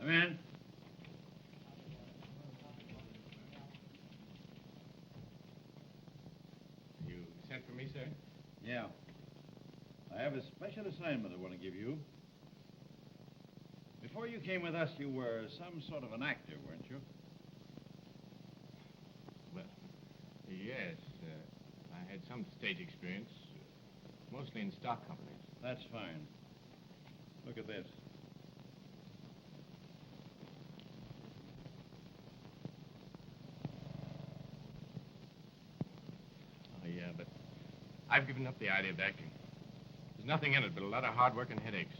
Come in. You sent for me, sir? Yeah. I have a special assignment I want to give you. Before you came with us, you were some sort of an actor, weren't you? Well, yes. I had some stage experience, mostly in stock companies. That's fine. Look at this. Oh, yeah, but I've given up the idea of acting. There's nothing in it but a lot of hard work and headaches.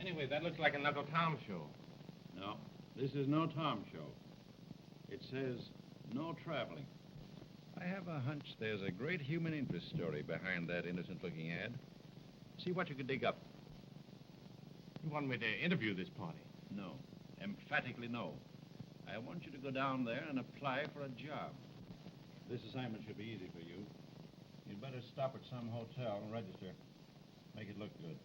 Anyway, that looks like an Uncle Tom show. No, this is no Tom show. It says no traveling. I have a hunch there's a great human interest story behind that innocent-looking ad. See what you can dig up. You want me to interview this party? No, emphatically no. I want you to go down there and apply for a job. This assignment should be easy for you. You'd better stop at some hotel and register. Make it look good.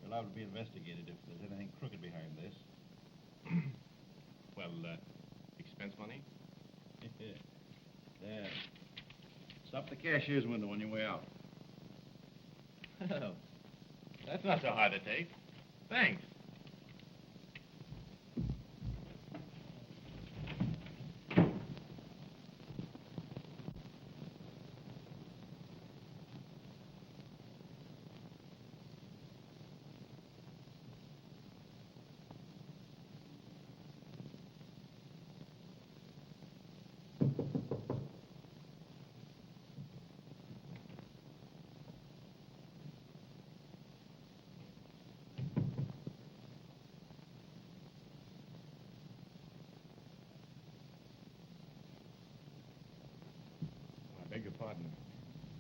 You're allowed to be investigated if there's anything crooked behind this. Well, expense money? There. Stop the cashier's window on your way out. Oh, that's not so hard to take. Thanks. I beg your pardon.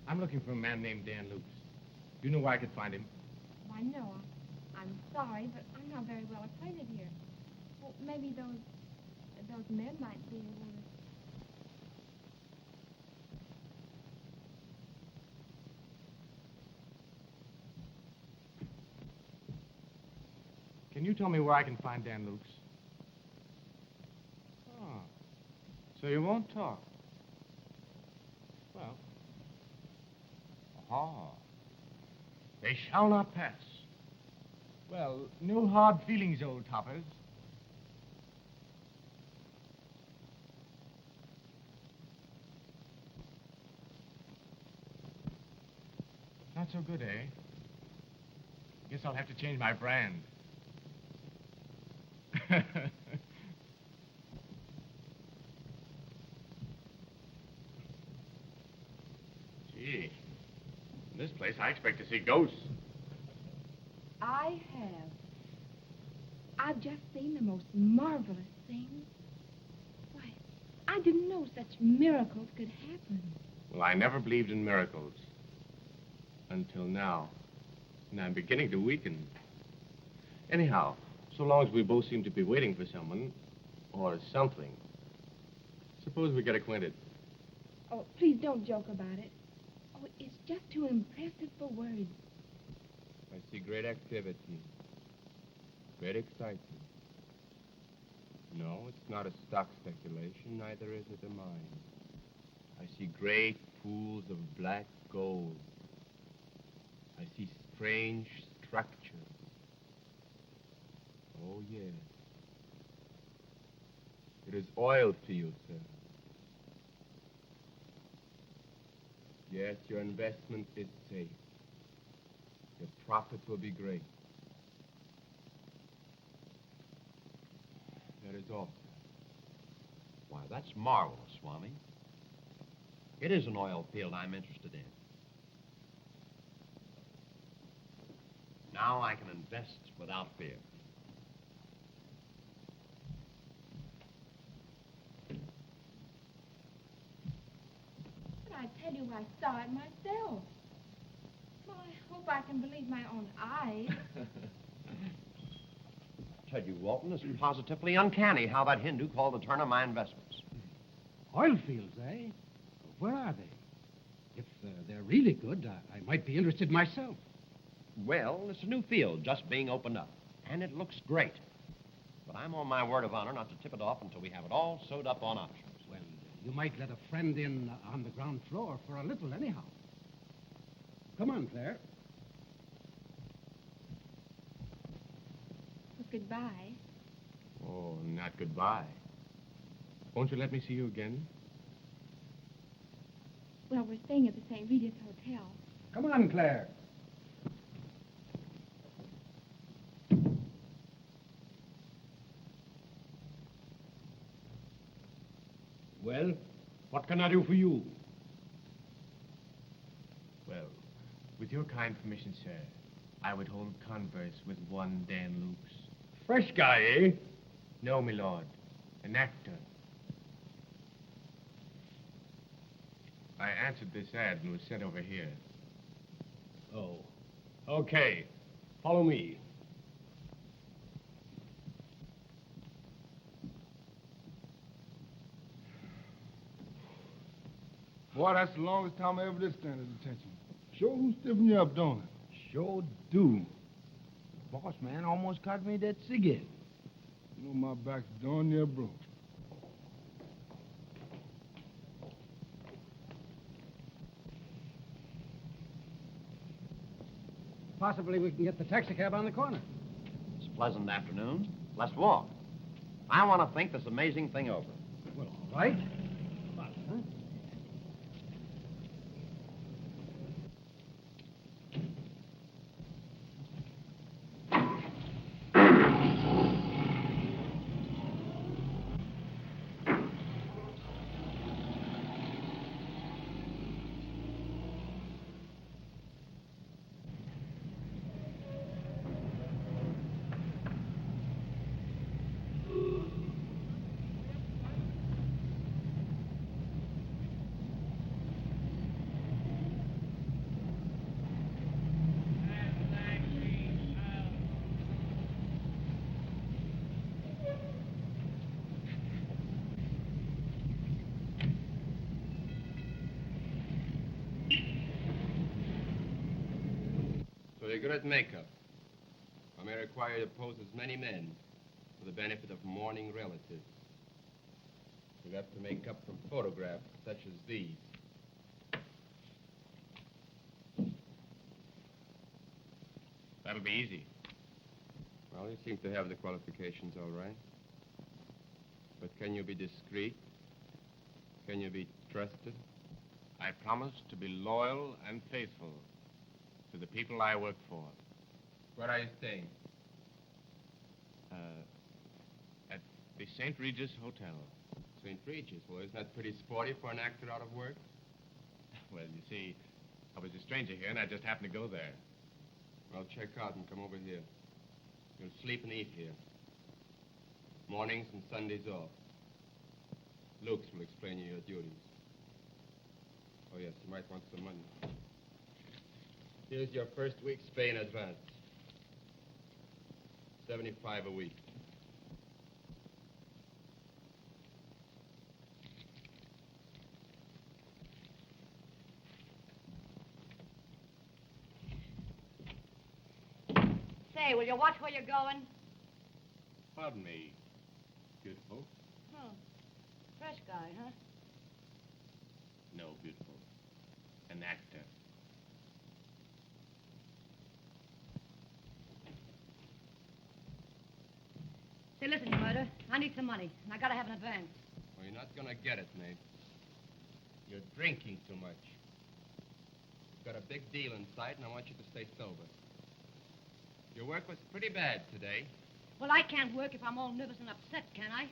I'm looking for a man named Dan Lukes. Do you know where I could find him? Why, no. I'm sorry, but I'm not very well acquainted here. Well, maybe those men might be able to... Can you tell me where I can find Dan Lukes? Oh. So you won't talk? Well. Ah. They shall not pass. Well, no hard feelings, old toppers. Not so good, eh? Guess I'll have to change my brand. Gee, in this place I expect to see ghosts. I have. I've just seen the most marvelous thing. Why, I didn't know such miracles could happen. Well, I never believed in miracles. Until now. And I'm beginning to weaken. Anyhow, so long as we both seem to be waiting for someone, or something, suppose we get acquainted. Oh, please don't joke about it. Oh, it's just too impressive for words. I see great activity. Great excitement. No, it's not a stock speculation, neither is it a mine. I see great pools of black gold. I see strange structures. Oh, yes. It is oil field, sir. Yes, your investment is safe. Your profits will be great. That is all, sir. Why, that's marvelous, Swami. It is an oil field I'm interested in. Now I can invest without fear. But I tell you, I saw it myself. Well, I hope I can believe my own eyes. I tell you, Walton, it's positively uncanny how that Hindu called the turn of my investments. Oil fields, eh? Where are they? If they're really good, I might be interested myself. Well, it's a new field just being opened up, and it looks great. but I'm on my word of honor not to tip it off until we have it all sewed up on options. Well, you might let a friend in on the ground floor for a little, anyhow. Come on, Claire. Well, goodbye. Oh, not goodbye. Won't you let me see you again? Well, we're staying at the St. Regis Hotel. Come on, Claire. Well, what can I do for you? Well, with your kind permission, sir, I would hold converse with one Dan Lukes. Fresh guy, eh? No, my lord. An actor. I answered this ad and was sent over here. Oh. Okay. Follow me. Boy, that's the longest time I ever did stand at attention. Sure who stiffen you up, don't it? Sure do. Boss man almost caught me that cigarette. You know my back's darn near broke. Possibly we can get the taxicab on the corner. It's a pleasant afternoon. Let's walk. I want to think this amazing thing over. Well, all right. But, huh? So you're good at makeup. I may require you to pose as many men for the benefit of mourning relatives. You'll have to make up from photographs such as these. That'll be easy. Well, you seem to have the qualifications all right. But can you be discreet? Can you be trusted? I promise to be loyal and faithful to the people I work for. Where are you staying? At the St. Regis Hotel. St. Regis? Well, isn't that pretty sporty for an actor out of work? Well, you see, I was a stranger here, and I just happened to go there. Well, check out and come over here. You'll sleep and eat here. Mornings and Sundays off. Lukes will explain you your duties. Oh, yes, you might want some money. Here's your first week's pay in advance. $75 a week. Say, will you watch where you're going? Pardon me, beautiful. Oh, fresh guy, huh? No, beautiful. An actor. Say, listen, you murder. I need some money, and I gotta have an advance. Well, you're not gonna get it, mate. You're drinking too much. You've got a big deal in sight, and I want you to stay sober. Your work was pretty bad today. Well, I can't work if I'm all nervous and upset, can I?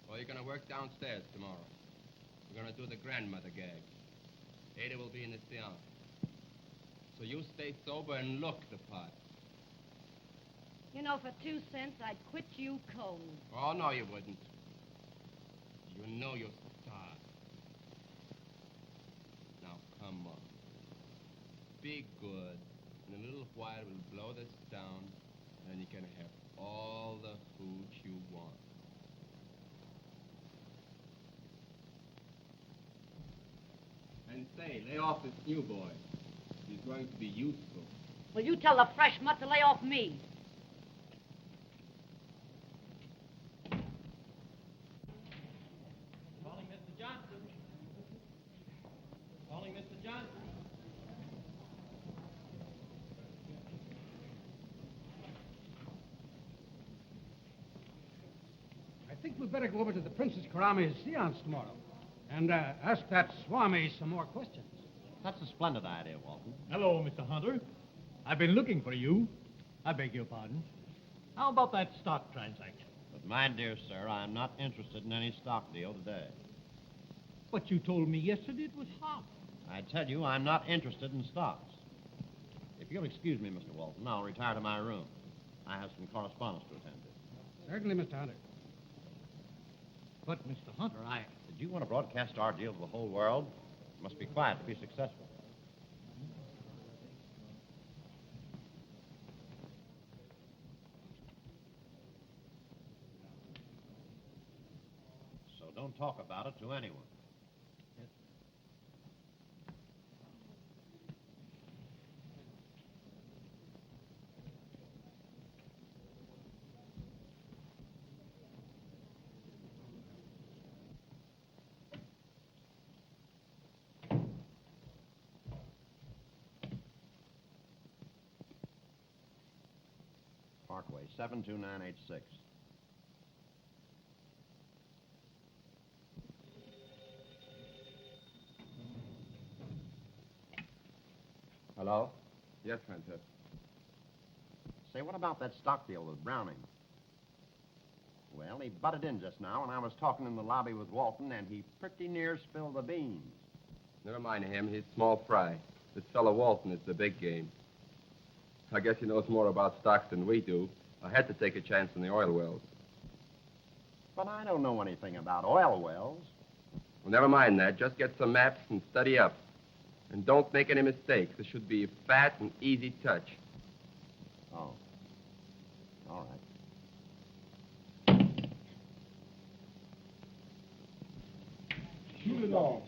Well, you're gonna work downstairs tomorrow. We're gonna do the grandmother gag. Ada will be in the seance. So you stay sober and look the part. You know, for 2 cents, I'd quit you cold. Oh, no, you wouldn't. You know you're star. Now, come on. Be good. In a little while, we'll blow this down, and you can have all the hooch you want. And say, lay off this new boy. He's going to be useful. Well, you tell the fresh mutt to lay off me. think we'd better go over to the Princess Karami's seance tomorrow and ask that Swami some more questions. That's a splendid idea, Walton. Hello, Mr. Hunter. I've been looking for you. I beg your pardon. How about that stock transaction? But, my dear sir, I'm not interested in any stock deal today. But you told me yesterday it was hot. I tell you, I'm not interested in stocks. If you'll excuse me, Mr. Walton, I'll retire to my room. I have some correspondence to attend to. Certainly, Mr. Hunter. But, Mr. Hunter, Did you want to broadcast our deal to the whole world? It must be quiet to be successful. So don't talk about it to anyone. Parkway, 72986. Hello? Yes, Francis. Say, what about that stock deal with Browning? Well, he butted in just now, and I was talking in the lobby with Walton, and he pretty near spilled the beans. Never mind him. He's small fry. This fellow Walton is the big game. I guess he knows more about stocks than we do. I had to take a chance on the oil wells. But I don't know anything about oil wells. Well, never mind that. Just get some maps and study up. And don't make any mistakes. This should be a fat and easy touch. Oh. All right. Shoot it off.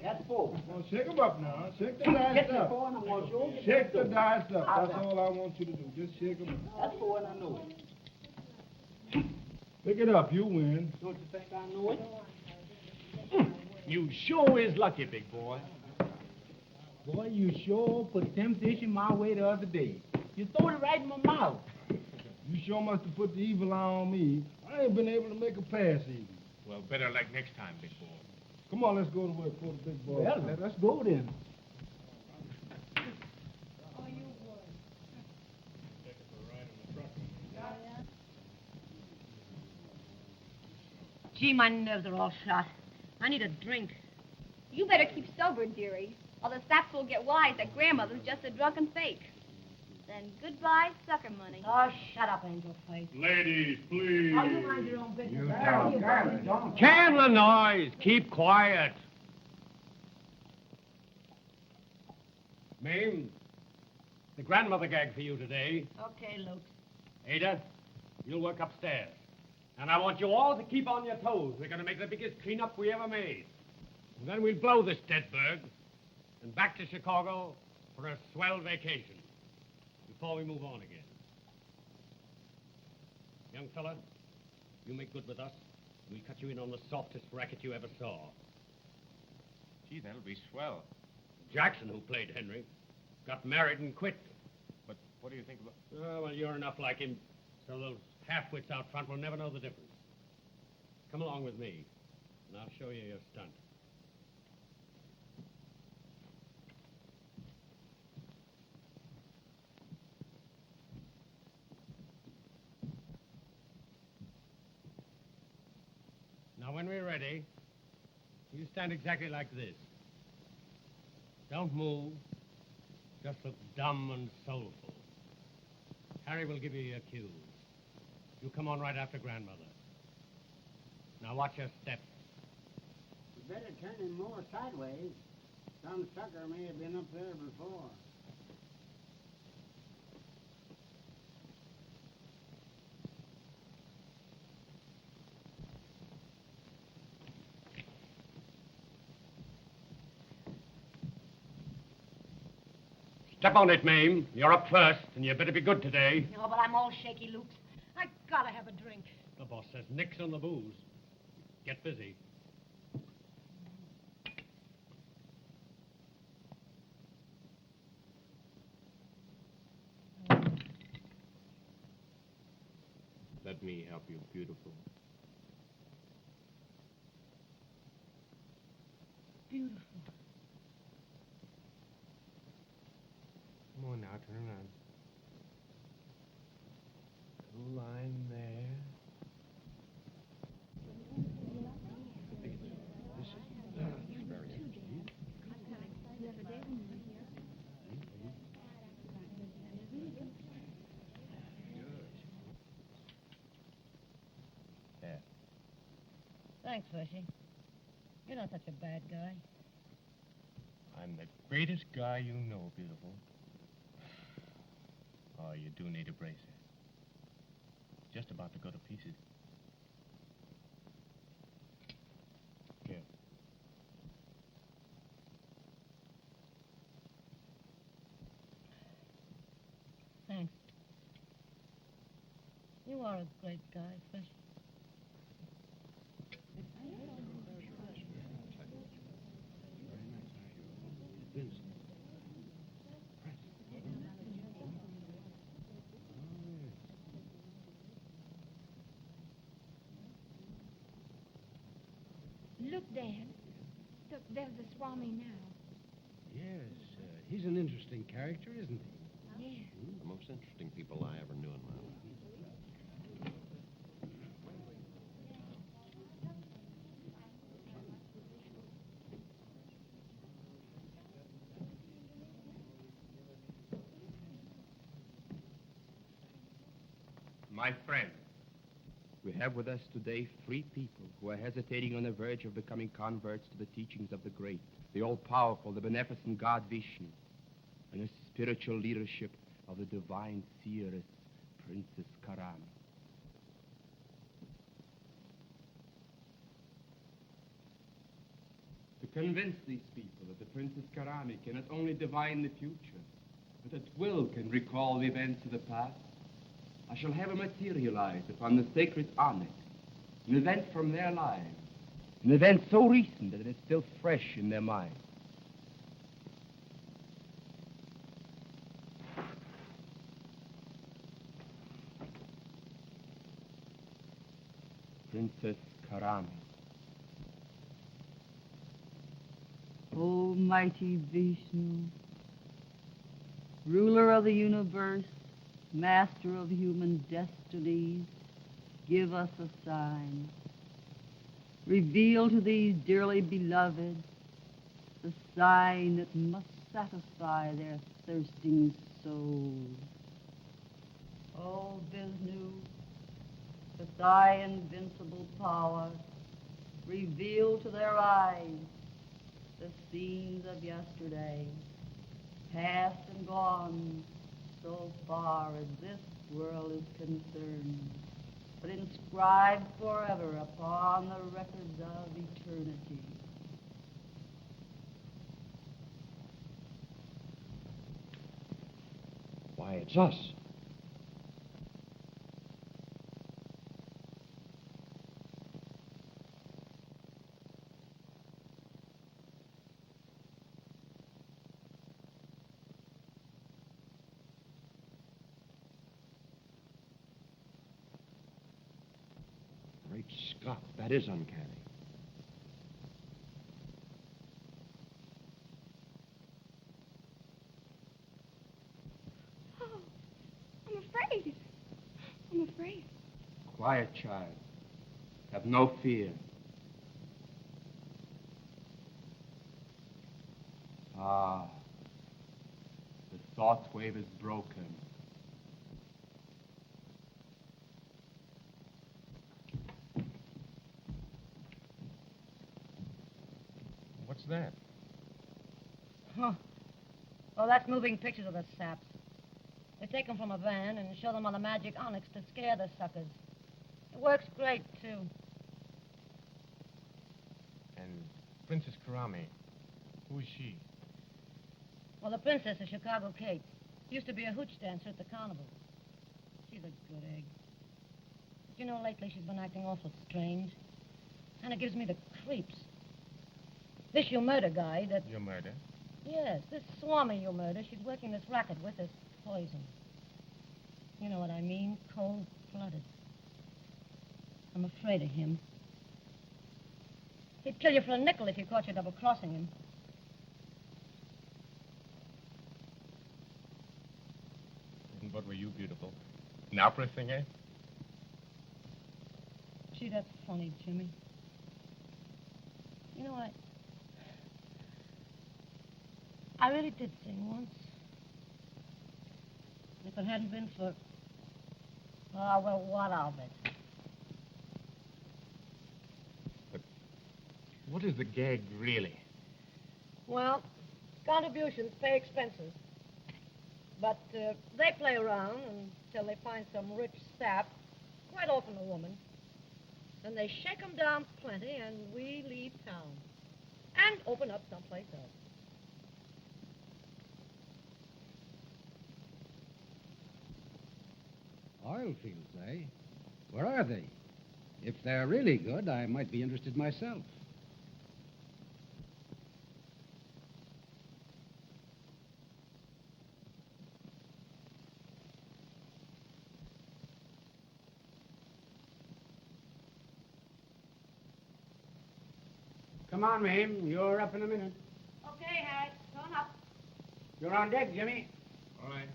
That's four. Well, shake them up now. Shake the dice Get the up. four and I want you. Shake the dice up. That's all I want you to do. Just shake them up. That's four and I know it. Pick it up. You win. Don't you think I know it? you sure is lucky, big boy. Boy, you sure put temptation my way the other day. You threw it right in my mouth. You sure must have put the evil eye on me. I ain't been able to make a pass even. Well, better like next time, big boy. Come on, let's go to work for the big boy. Well, let us go then. Gee, my nerves are all shot. I need a drink. You better keep sober, dearie, or the saps will get wise that grandmother's just a drunken fake. Then goodbye, sucker money. Oh, shut up, Angel Face. Ladies, please. Oh, you mind your own business. You don't. Can the noise. Keep quiet. Mame, the grandmother gag for you today. Okay, Luke. Ada, you'll work upstairs. And I want you all to keep on your toes. We're going to make the biggest cleanup we ever made. And then we'll blow this Deadburg and back to Chicago for a swell vacation before we move on again. Young fella, you make good with us. We'll cut you in on the softest racket you ever saw. Gee, that'll be swell. Jackson, who played Henry, got married and quit. But what do you think about... Oh, well, you're enough like him, so those half-wits out front will never know the difference. Come along with me, and I'll show you your stunt. Now, when we're ready, you stand exactly like this. Don't move. Just look dumb and soulful. Harry will give you your cues. You come on right after grandmother. Now watch your step. You better turn him more sideways. Some sucker may have been up there before. Step on it, Mame. You're up first, and you better be good today. No, but I'm all shaky, Luke. I gotta have a drink. The boss says nix on the booze. Get busy. That me help you, beautiful. Beautiful. Come on now, turn around. Little line there. Thanks, Fishy. You're not such a bad guy. I'm the greatest guy you know, beautiful. Oh, you do need a bracer. Just about to go to pieces. Here. Thanks. You are a great guy, Fishy. Look, Dad. Look, there's the Swami now. Yes, he's an interesting character, isn't he? Yes. The most interesting people I ever knew in my life. My friend, we have with us today 3 people who are hesitating on the verge of becoming converts to the teachings of the great, the all-powerful, the beneficent God Vishnu, and the spiritual leadership of the divine seeress, Princess Karami. To convince these people that the Princess Karami can not only divine the future, but at will can recall the events of the past, I shall have her materialize upon the sacred onyx, an event from their lives, an event so recent that it is still fresh in their minds. Princess Karami. Almighty Vishnu, ruler of the universe, master of human destinies, give us a sign. Reveal to these dearly beloved the sign that must satisfy their thirsting souls. O Vishnu, with thy invincible power, reveal to their eyes the scenes of yesterday, past and gone, so far as this world is concerned, but inscribed forever upon the records of eternity. Why, it's us. Great Scott, that is uncanny. Oh, I'm afraid. I'm afraid. Quiet, child. Have no fear. Ah, the thought wave is broken. What's that? Huh. Well, that's moving pictures of the saps. They take them from a van and show them on the magic onyx to scare the suckers. It works great, too. And Princess Karami, who is she? Well, the princess is Chicago Kate. Used to be a hooch dancer at the carnival. She's a good egg. But you know, lately she's been acting awful strange. Kind of gives me the creeps. This you murder guy that... Your murder? Yes, this Swami you murder, she's working this racket with is poison. You know what I mean? Cold-blooded. I'm afraid of him. He'd kill you for a nickel if you caught you double-crossing him. But were you beautiful? An opera singer? Gee, that's funny, Jimmy. You know, I really did sing once. If it hadn't been for... Oh, well, what of it? But what is the gag, really? Well, contributions pay expenses. But they play around until they find some rich sap, quite often a woman. Then they shake 'em down plenty, and we leave town. And open up someplace else. Oil fields, eh? Where are they? If they're really good, I might be interested myself. Come on, ma'am. You're up in a minute. Okay, Harry. Turn up. You're on deck, Jimmy. All right.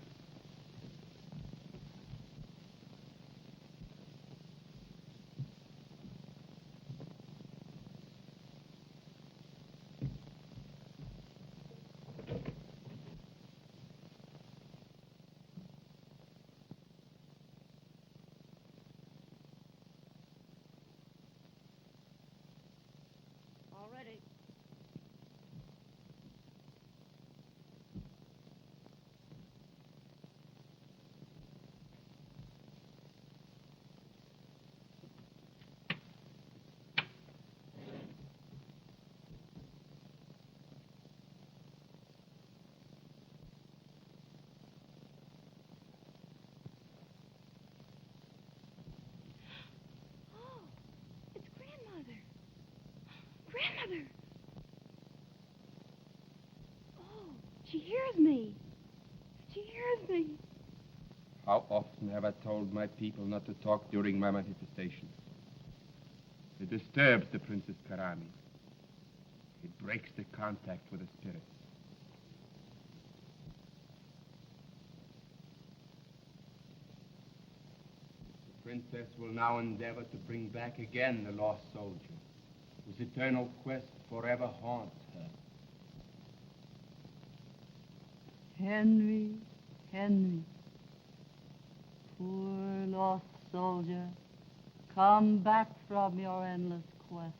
All ready. Oh, it's Grandmother. Grandmother! Oh, she hears me. She hears me. How often have I told my people not to talk during my manifestation? It disturbs the Princess Karami. It breaks the contact with the spirits. The princess will now endeavor to bring back again the lost soldier, whose eternal quest forever haunts her. Henry, Henry, poor lost soldier, come back from your endless quest.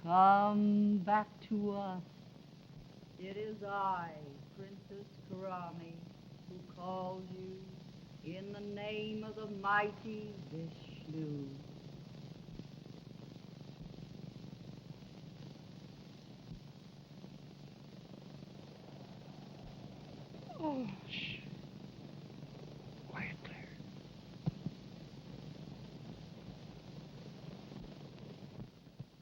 Come back to us. It is I, Princess Karami, who calls you in the name of the mighty Vishnu. Oh, Quiet, Claire.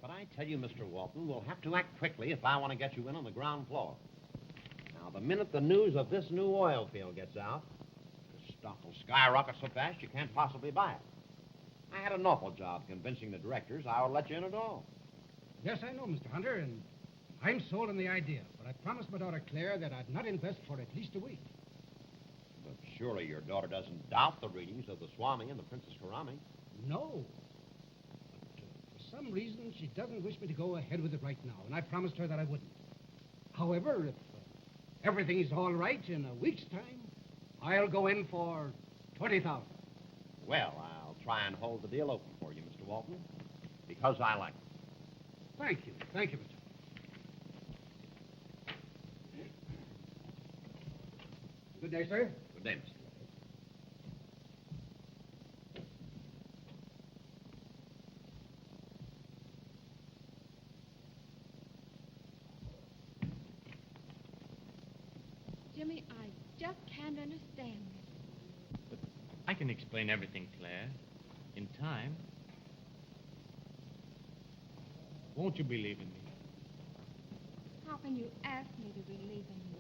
But I tell you, Mr. Walton, we'll have to act quickly if I want to get you in on the ground floor. Now, the minute the news of this new oil field gets out, the stock will skyrocket so fast you can't possibly buy it. I had an awful job convincing the directors I would let you in at all. Yes, I know, Mr. Hunter, and I'm sold on the idea. But I promised my daughter Claire that I'd not invest for at least a week. But surely your daughter doesn't doubt the readings of the Swami and the Princess Karami. No. But for some reason, she doesn't wish me to go ahead with it right now, and I promised her that I wouldn't. However, if everything's all right in a week's time, I'll go in for 20,000. Well, I'll try and hold the deal open for you, Mr. Walton, because I like it. Thank you. Thank you, Mr. Good day, sir. Good day, Mr. Jimmy, I just can't understand this. I can explain everything, Claire. In time. Won't you believe in me? How can you ask me to believe in you?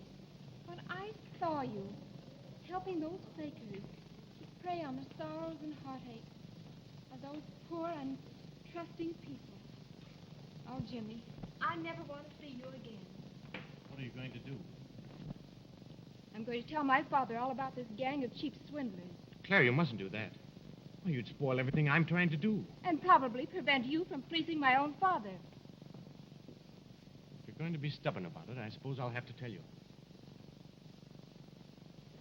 When I saw you helping those fakers to prey on the sorrows and heartaches, of those poor, untrusting people. Oh, Jimmy, I never want to see you again. What are you going to do? I'm going to tell my father all about this gang of cheap swindlers Claire, you mustn't do that. Well, you'd spoil everything I'm trying to do. and probably prevent you from fleecing my own father. If you're going to be stubborn about it, I suppose I'll have to tell you.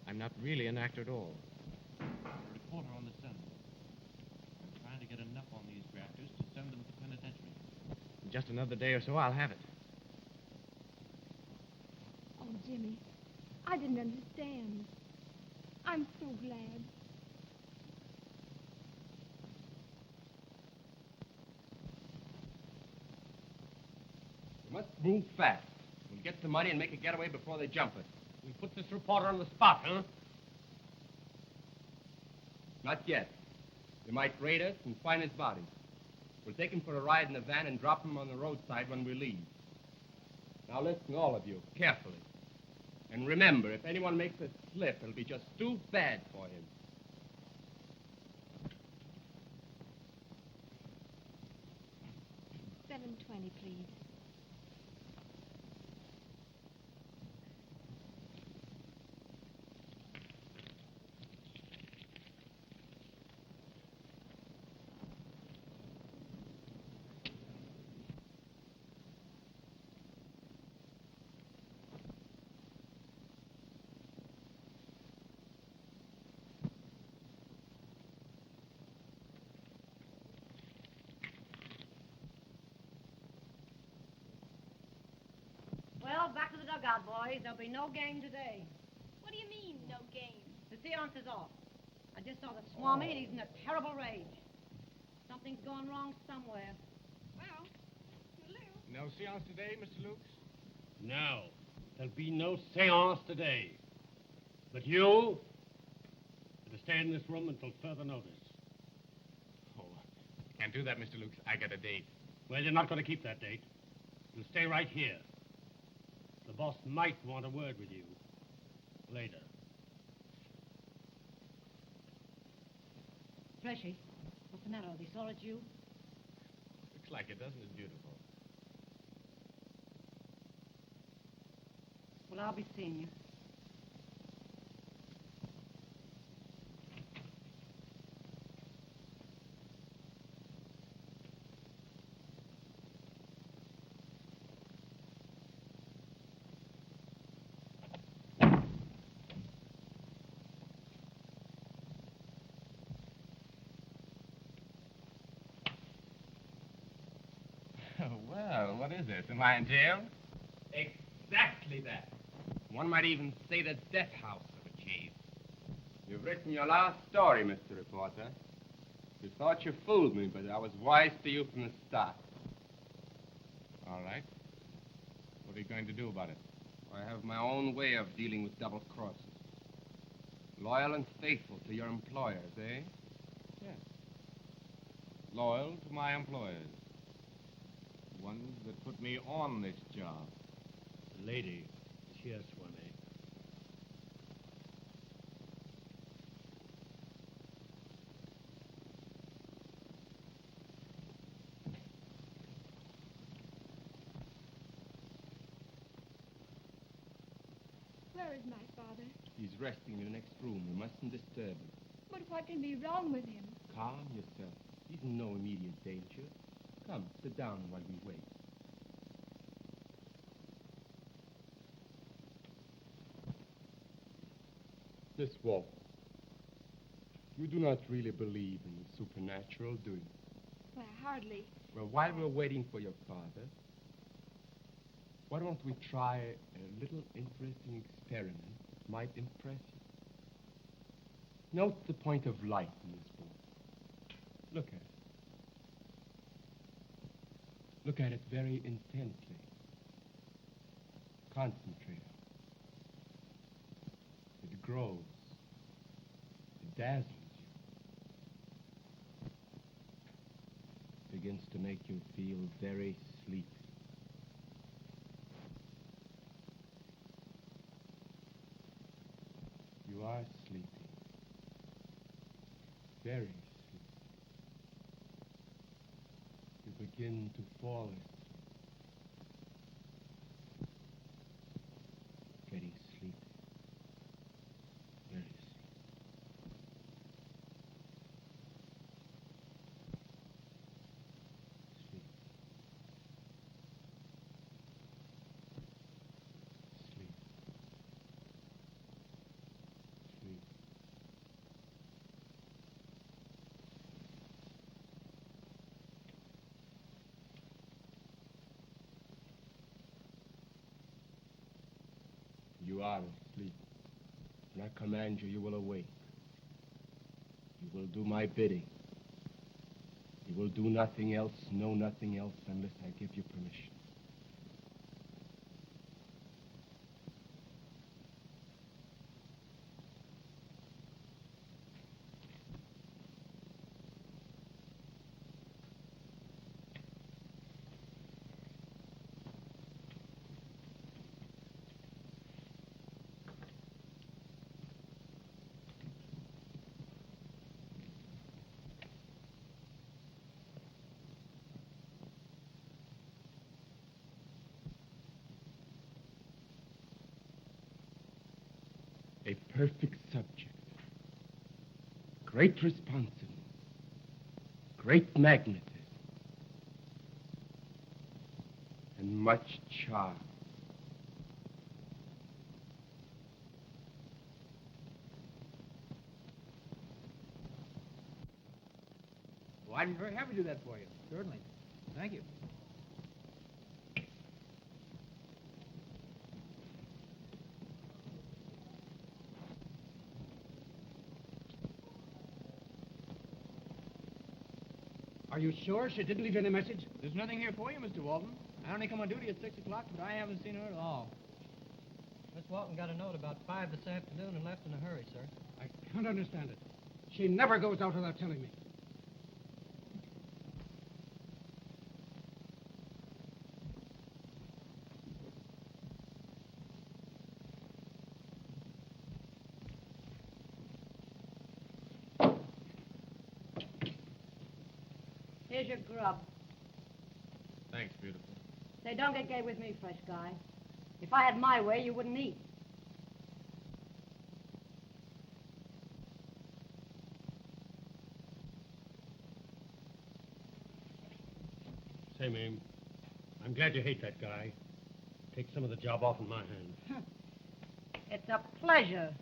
I'm not really an actor at all. I'm a reporter on the Sun. I'm trying to get enough on these grafters to send them to penitentiary. In just another day or so, I'll have it. Oh, Jimmy, I didn't understand. I'm so glad. You must move fast. We'll get the money and make a getaway before they jump us. We put this reporter on the spot, huh? Not yet. They might raid us and find his body. We'll take him for a ride in the van and drop him on the roadside when we leave. Now listen, all of you, carefully. And remember, if anyone makes a slip, it'll be just too bad for him. $7.20, please. Well, back to the dugout, boys. There'll be no game today. What do you mean, no game? The seance is off. I just saw the Swami, and he's in a terrible rage. Something's gone wrong somewhere. Well, Lou. No seance today, Mr. Lukes? No. There'll be no seance today. But you are to stay in this room until further notice. Oh, can't do that, Mr. Lukes. I got a date. Well, you're not going to keep that date. You'll stay right here. The boss might want a word with you later. Freshy, what's the matter? Are they sore at you? Looks like it, doesn't it, beautiful? Well, I'll be seeing you. Well, what is this? Am I in jail? Exactly that. One might even say the death house of a case. You've written your last story, Mr. Reporter. You thought you fooled me, but I was wise to you from the start. All right. What are you going to do about it? I have my own way of dealing with double crosses. Loyal and faithful to your employers, eh? Yes. Loyal to my employers. Ones that put me on this job. Lady, here, Swami. Where is my father? He's resting in the next room. We mustn't disturb him. But what can be wrong with him? Calm yourself. He's in no immediate danger. Come, sit down while we wait. Miss Walton, you do not really believe in the supernatural, do you? Well, hardly. Well, while we're waiting for your father, why don't we try a little interesting experiment that might impress you? Note the point of light in this board. Look at it. Look at it very intently. Concentrate on it. It grows. It dazzles you. Begins to make you feel very sleepy. You are sleepy. Very sleepy. begin to fall asleep. Getting sleepy. Very sleepy. Sleep. Sleep. Sleep. You are asleep. When I command you, you will awake. You will do my bidding. You will do nothing else, know nothing else, unless I give you permission. A perfect subject. Great responsiveness. Great magnetism. And much charm. Well, I'd be very happy to do that for you. Certainly. Thank you. Are you sure she didn't leave any message? There's nothing here for you, Mr. Walton. I only come on duty at 6 o'clock, but I haven't seen her at all. Miss Walton got a note about 5 this afternoon and left in a hurry, sir. I can't understand it. She never goes out without telling me. Here's your grub. Thanks, beautiful. Say, don't get gay with me, fresh guy. If I had my way, you wouldn't eat. Say, Mame, I'm glad you hate that guy. Take some of the job off in my hands. It's a pleasure.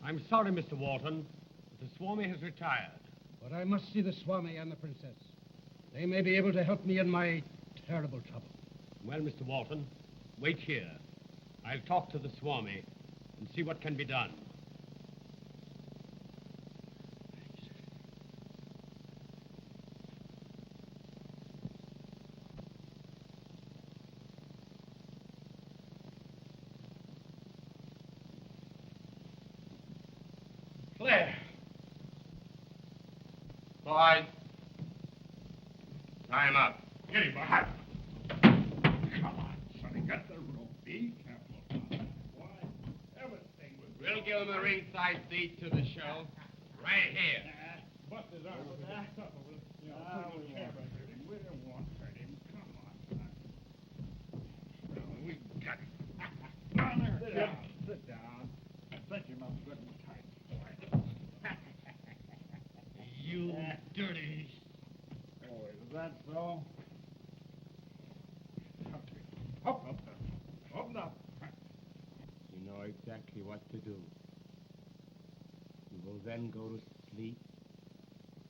I'm sorry, Mr. Walton, but the Swami has retired. But I must see the Swami and the princess. They may be able to help me in my terrible trouble. Well, Mr. Walton, wait here. I'll talk to the Swami and see what can be done. Claire. Boys. Time up. Get him, behind. Come on, Sonny, get the rope. Be careful. Why, everything was... We'll give him a ringside seat to the show. Right here. Bust his arm with that supper. Put his chair back there. We don't want to hurt him. Come on, son. We got him. Sit down. Sit down. Cinch him up good and tight, boy. You dirty... Oh, is that so? Up, up, up, up. You know exactly what to do. You will then go to sleep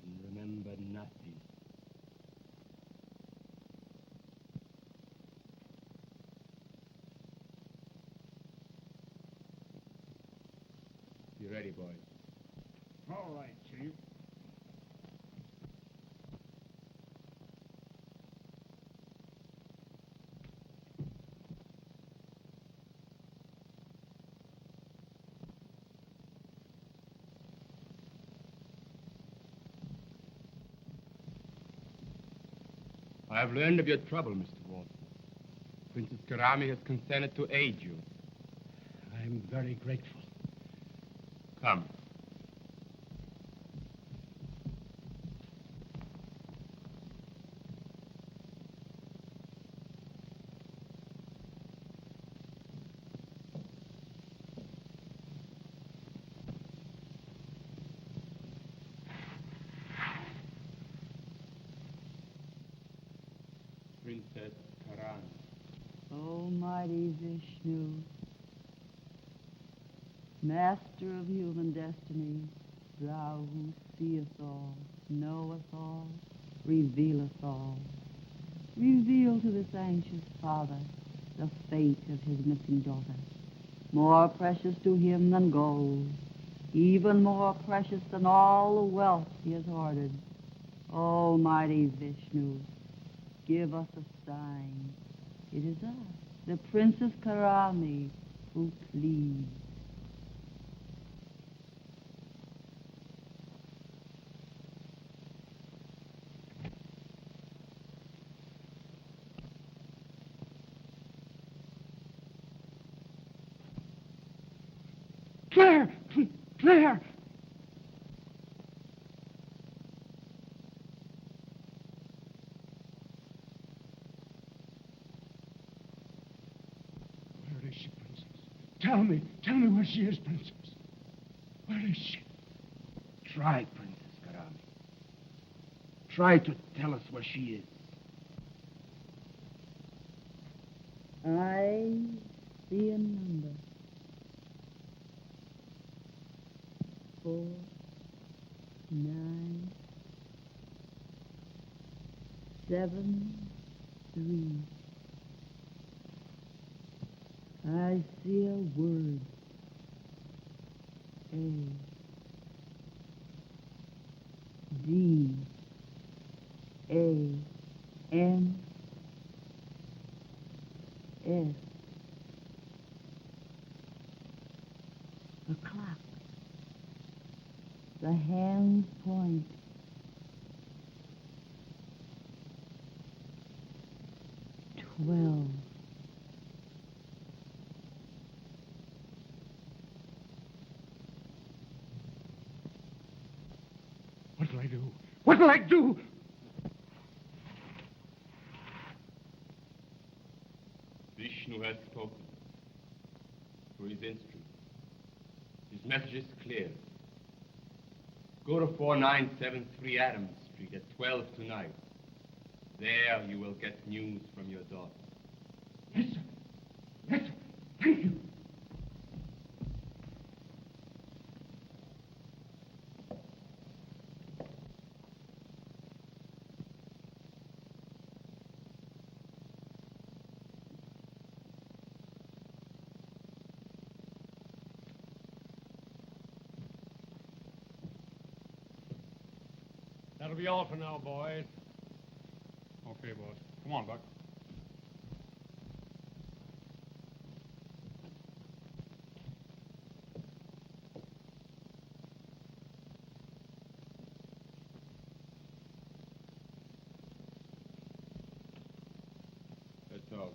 and remember nothing. You ready, boys? All right, Chief. I have learned of your trouble, Mr. Walton. Princess Karami has consented to aid you. I'm very grateful. Come. Princess Karami. Almighty Vishnu, Master of human destiny, thou who seest all, knowest all, revealest all, reveal to this anxious father the fate of his missing daughter, more precious to him than gold, even more precious than all the wealth he has hoarded. Almighty Vishnu, give us a sign. It is I, the Princess Karami, who pleads. Claire! Claire! Where is she, Princess? Tell me where she is, Princess. Where is she? Try, Princess Karami. Try to tell us where she is. I see a number. 4, 9, 7, 3. I see a word. A. D. A. N. S. A clock. The hands point. 12. What'll I do? What'll I do? Vishnu has spoken through his instrument. His message is clear. Go to 4973 Adams Street at 12 tonight. There you will get news from your daughter. Yes, sir. Yes, sir. Thank you. That'll be all for now, boys. Okay, boss. Come on, Buck. That's all.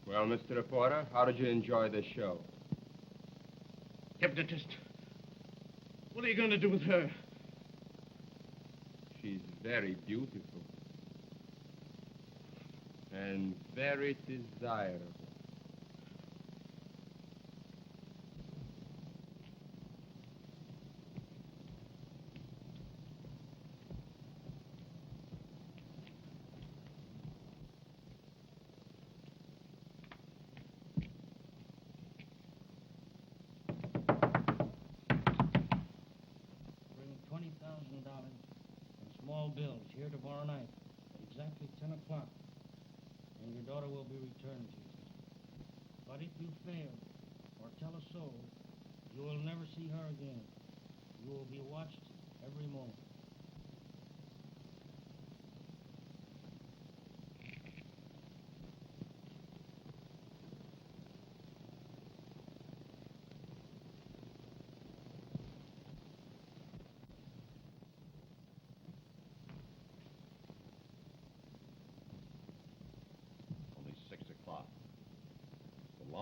Well, Mr. Reporter, how did you enjoy the show? Hypnotist. What are you going to do with her? She's very beautiful. And very desirable. Bring $20,000 in small bills here tomorrow night at exactly 10 o'clock, and your daughter will be returned to you. But if you fail or tell a soul, you will never see her again. You will be watched every moment.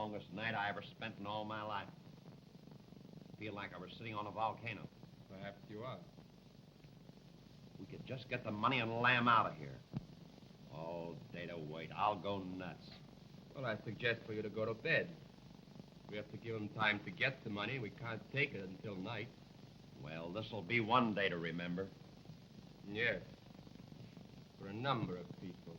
longest night I ever spent in all my life. I feel like I was sitting on a volcano. Perhaps you are. We could just get the money and lamb out of here. Oh, Data, wait. I'll go nuts. Well, I suggest for you to go to bed. We have to give him time to get the money. We can't take it until night. Well, this'll be one day to remember. Yes. For a number of people.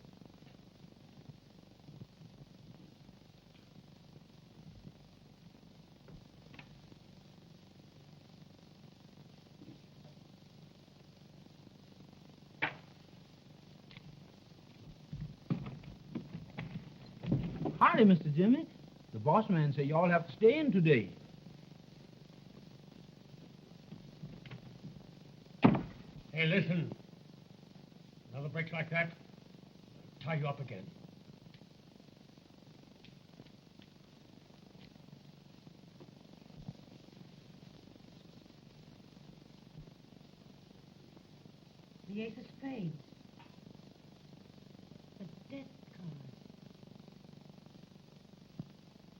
Howdy, Mr. Jimmy. The boss man said y'all have to stay in today. Hey, listen. Another break like that, I'll tie you up again. The ace of spades. The death card.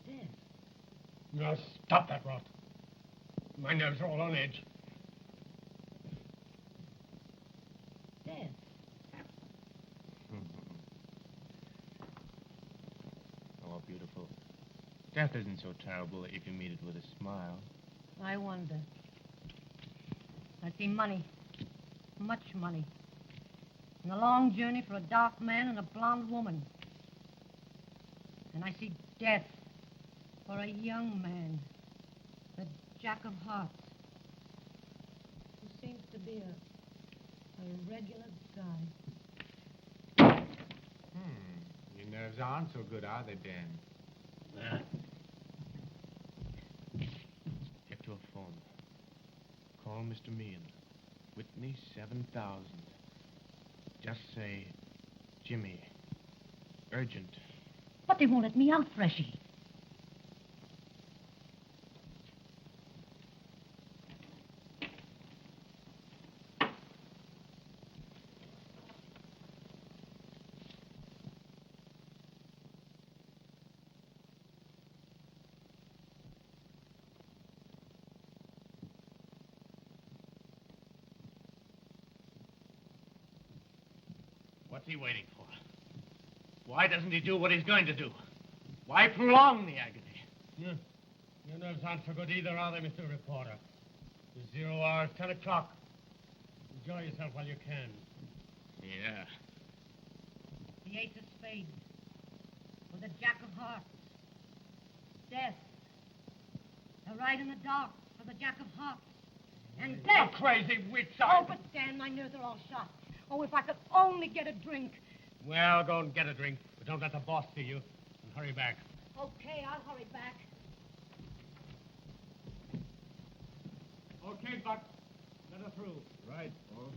Death. Now, stop that rot. My nerves are all on edge. Death. Oh, beautiful. Death isn't so terrible if you meet it with a smile. I wonder. I see money. Much money. And a long journey for a dark man and a blonde woman. And I see death for a young man. The Jack of Hearts. Who seems to be a regular guy. Your nerves aren't so good, are they, Dan? Get to a phone. Call Mr. Meehan. Whitney 7000. Just say, Jimmy. Urgent. But they won't let me out, Freshy. What's he waiting for? Why doesn't he do what he's going to do? Why prolong the agony? Your nerves aren't so good either, are they, Mr. Reporter? The 0 hour is 10 o'clock. Enjoy yourself while you can. Yeah. The ace of spades. With the Jack of Hearts. Death. A ride in the dark for the Jack of Hearts. And death. You crazy witch. Oh, but Dan, my nerves are all shot. Oh, if I could only get a drink. Well, go and get a drink, but don't let the boss see you. And hurry back. Okay, I'll hurry back. Okay, Buck. Let her through. Right, boss.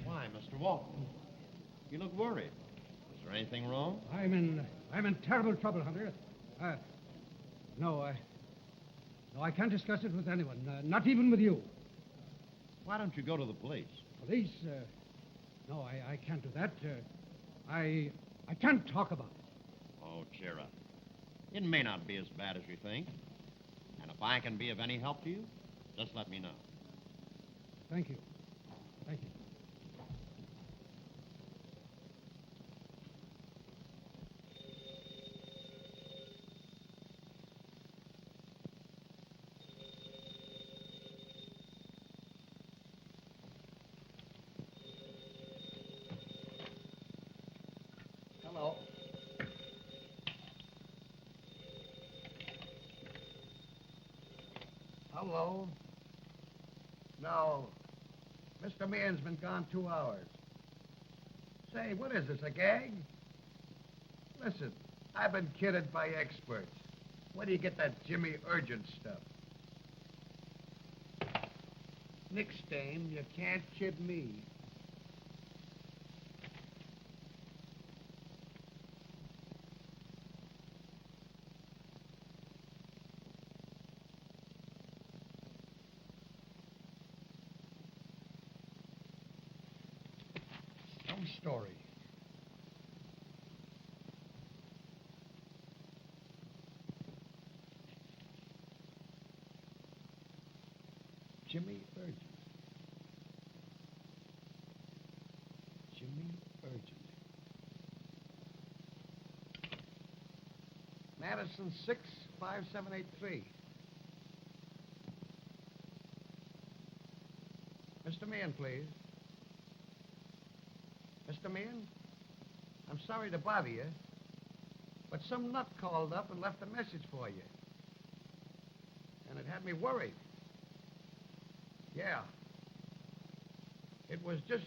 Why, Mr. Walton? You look worried. Is there anything wrong? I'm in terrible trouble, Hunter. No, I can't discuss it with anyone, not even with you. Why don't you go to the police? Police? No, I can't do that. I can't talk about it. Oh, cheer up. It may not be as bad as you think. And if I can be of any help to you, just let me know. Thank you. Thank you. Hello. Hello. No. Mr. Meehan's been gone 2 hours. Say, what is this, a gag? Listen, I've been kidded by experts. Where do you get that Jimmy Urgent stuff? Next time, you can't kid me. Some story. Jimmy Urgent. Jimmy Urgent. Madison 65783. Mr. Meehan, please. Mr. Meehan, I'm sorry to bother you, but some nut called up and left a message for you. And it had me worried. Yeah. It was just,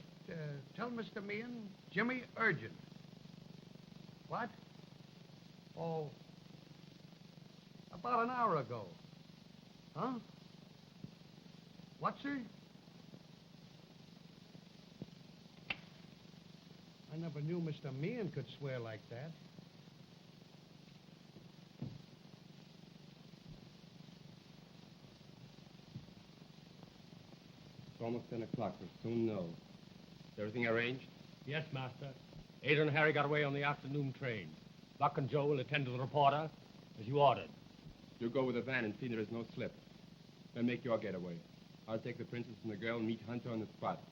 tell Mr. Meehan, Jimmy Urgent. What? Oh, about an hour ago. Huh? What, sir? I never knew Mr. Meehan could swear like that. It's almost 10 o'clock. We'll soon know. Is everything arranged? Yes, Master. Ada and Harry got away on the afternoon train. Buck and Joe will attend to the reporter, as you ordered. You go with the van and see there is no slip. Then make your getaway. I'll take the princess and the girl and meet Hunter on the spot.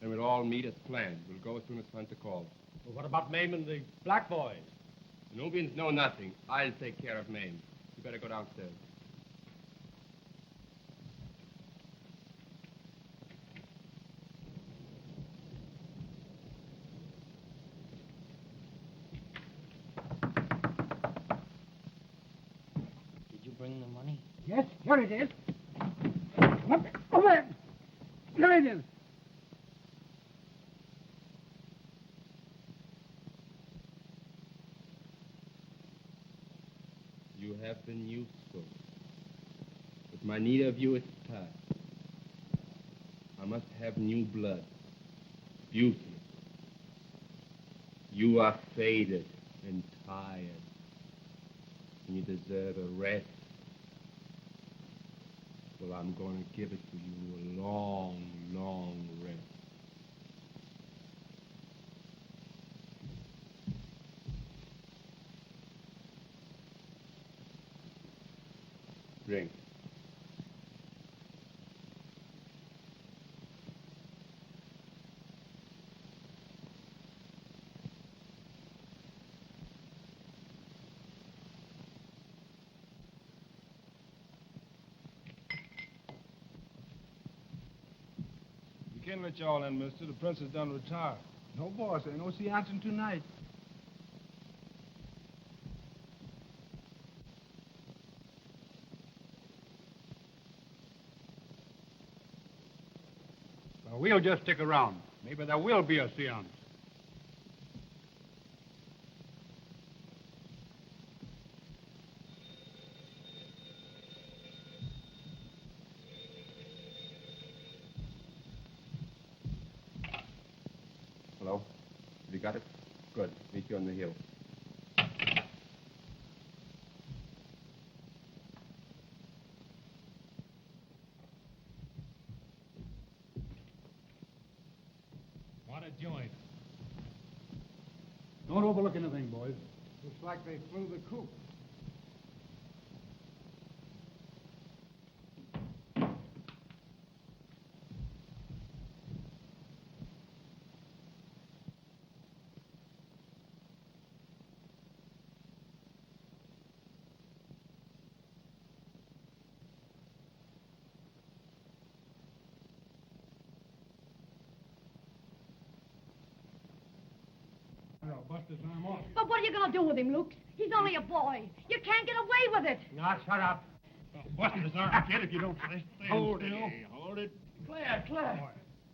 And we'll all meet as planned. We'll go as soon as Hunter calls. Well, what about Mame and the black boys? The Nubians know nothing. I'll take care of Mame. You better go downstairs. Did you bring the money? Yes, here it is. Come here. Here it is. You have been useful. But my need of you is past. I must have new blood. Beauty. You are faded and tired. And you deserve a rest. Well, I'm going to give it to you, a long, long rest. Drink. You can't let y'all in, mister. The prince is done retired. No, boss. Ain't no seance tonight. Well, we'll just stick around. Maybe there will be a seance. Hello? Have you got it? Good. Meet you on the hill. What a joint. Don't overlook anything, boys. Looks like they flew the coop. Well, Buster's arm off. But what are you going to do with him, Luke? He's only a boy. You can't get away with it. Now, shut up. Buster's arm, kid, if you don't stand Hold still. it. Hold it. Claire.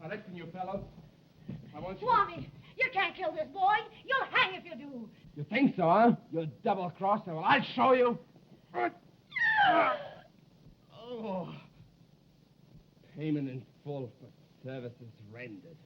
Now, listen, you fellows. I want you... Swami, you can't kill this boy. You'll hang if you do. You think so, huh? You double-crosser. Well, I'll show you. Oh. Payment in full for services rendered.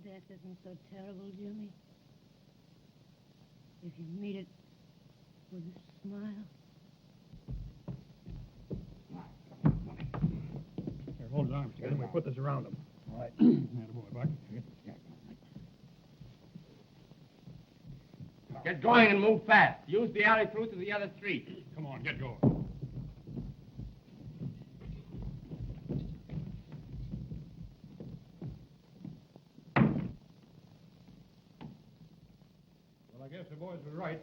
Death isn't so terrible, Jimmy. If you meet it with a smile. Hold his arms together. We put this around him. All right. Attaboy, Buck. Get going and move fast. Use the alley through to the other street. Come on, get going. Well, I guess the boys were right.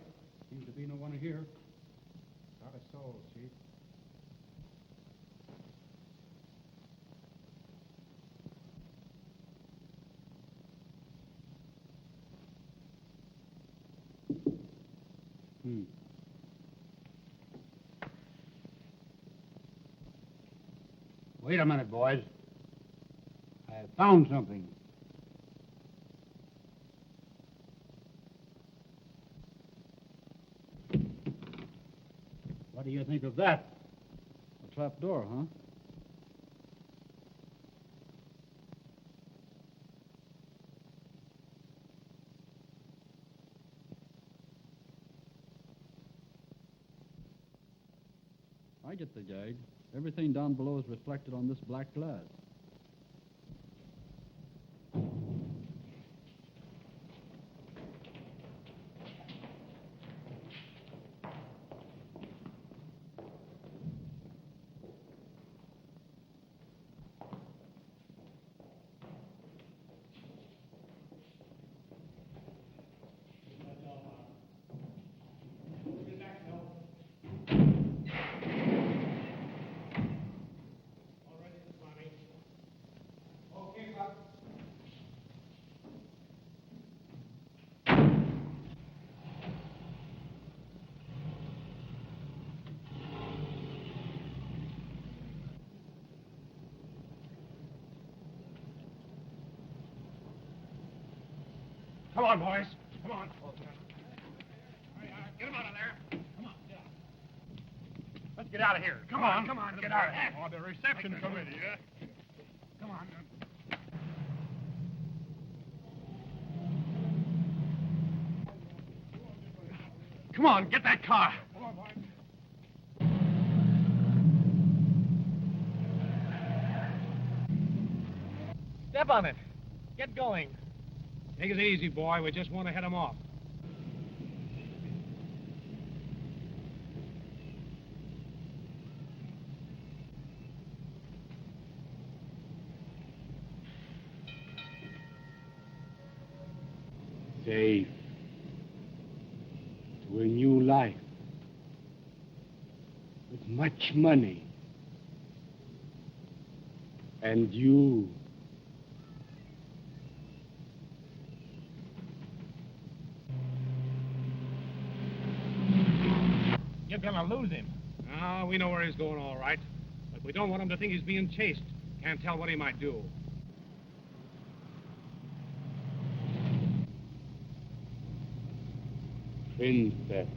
Seems to be no one here. Not a soul, Chief. Wait a minute, boys. I found something. What do you think of that? A trap door, huh? I get the gag. Everything down below is reflected on this black glass. Come on, boys. Come on. Get him out of there. Come on. Let's get out of here. Come on. Come on. Get out of here. Oh, the reception committee, yeah? Come on. Come on, get that car. Come on, boys. Step on it. Get going. Take it easy, boy. We just want to head him off. Safe. To a new life. With much money. And you. You're gonna lose him. Ah, we know where he's going, all right. But we don't want him to think he's being chased. Can't tell what he might do. Princess.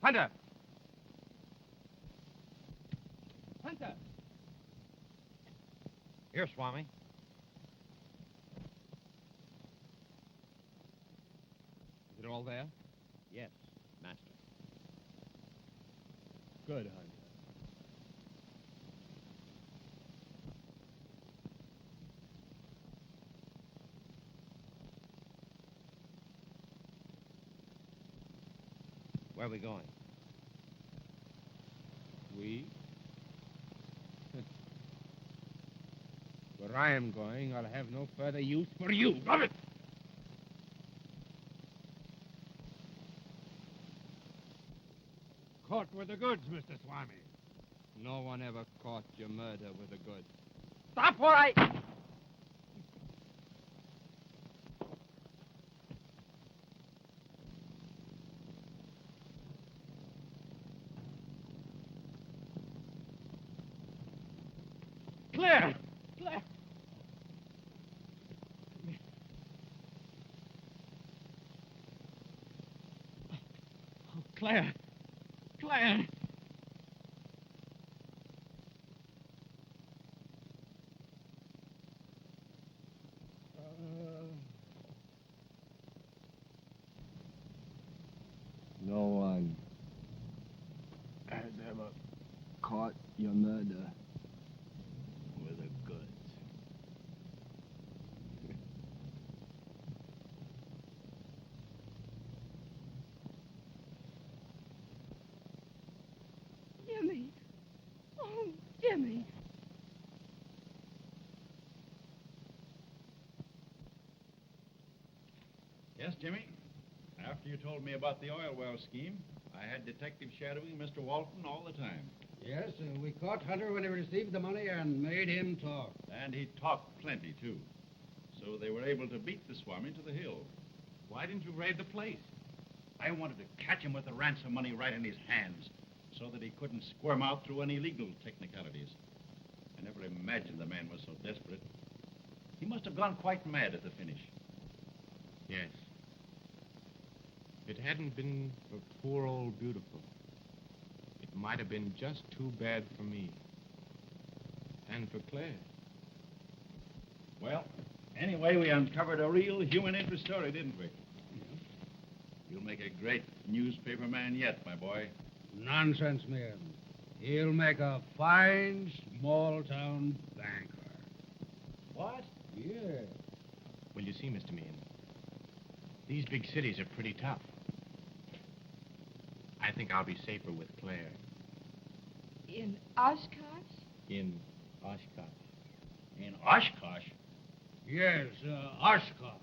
Hunter! Hunter! Here, Swami. Is it all there? Yes, Master. Good, Hunter. Where are we going? We? Where I am going, I'll have no further use for you. Love it! Caught with the goods, Mr. Swami. No one ever caught your murder with a good. Stop or I... Claire! Claire! Claire. Claire. No one has ever caught your murder with the goods. Jimmy. Oh, Jimmy. Yes, Jimmy? After you told me about the oil well scheme, I had detectives shadowing Mr. Walton all the time. Yes, we caught Hunter when he received the money and made him talk. And he talked plenty, too. So they were able to beat the Swami to the hill. Why didn't you raid the place? I wanted to catch him with the ransom money right in his hands so that he couldn't squirm out through any legal technicalities. I never imagined the man was so desperate. He must have gone quite mad at the finish. Yes. If it hadn't been for poor old Beautiful, it might have been just too bad for me. And for Claire. Well, anyway, we uncovered a real human interest story, didn't we? You'll make a great newspaper man yet, my boy. Nonsense, man. He'll make a fine small-town banker. What? Yeah. Well, you see, Mr. Meehan, these big cities are pretty tough. I think I'll be safer with Claire. In Oshkosh? In Oshkosh. In Oshkosh? Yes, Oshkosh.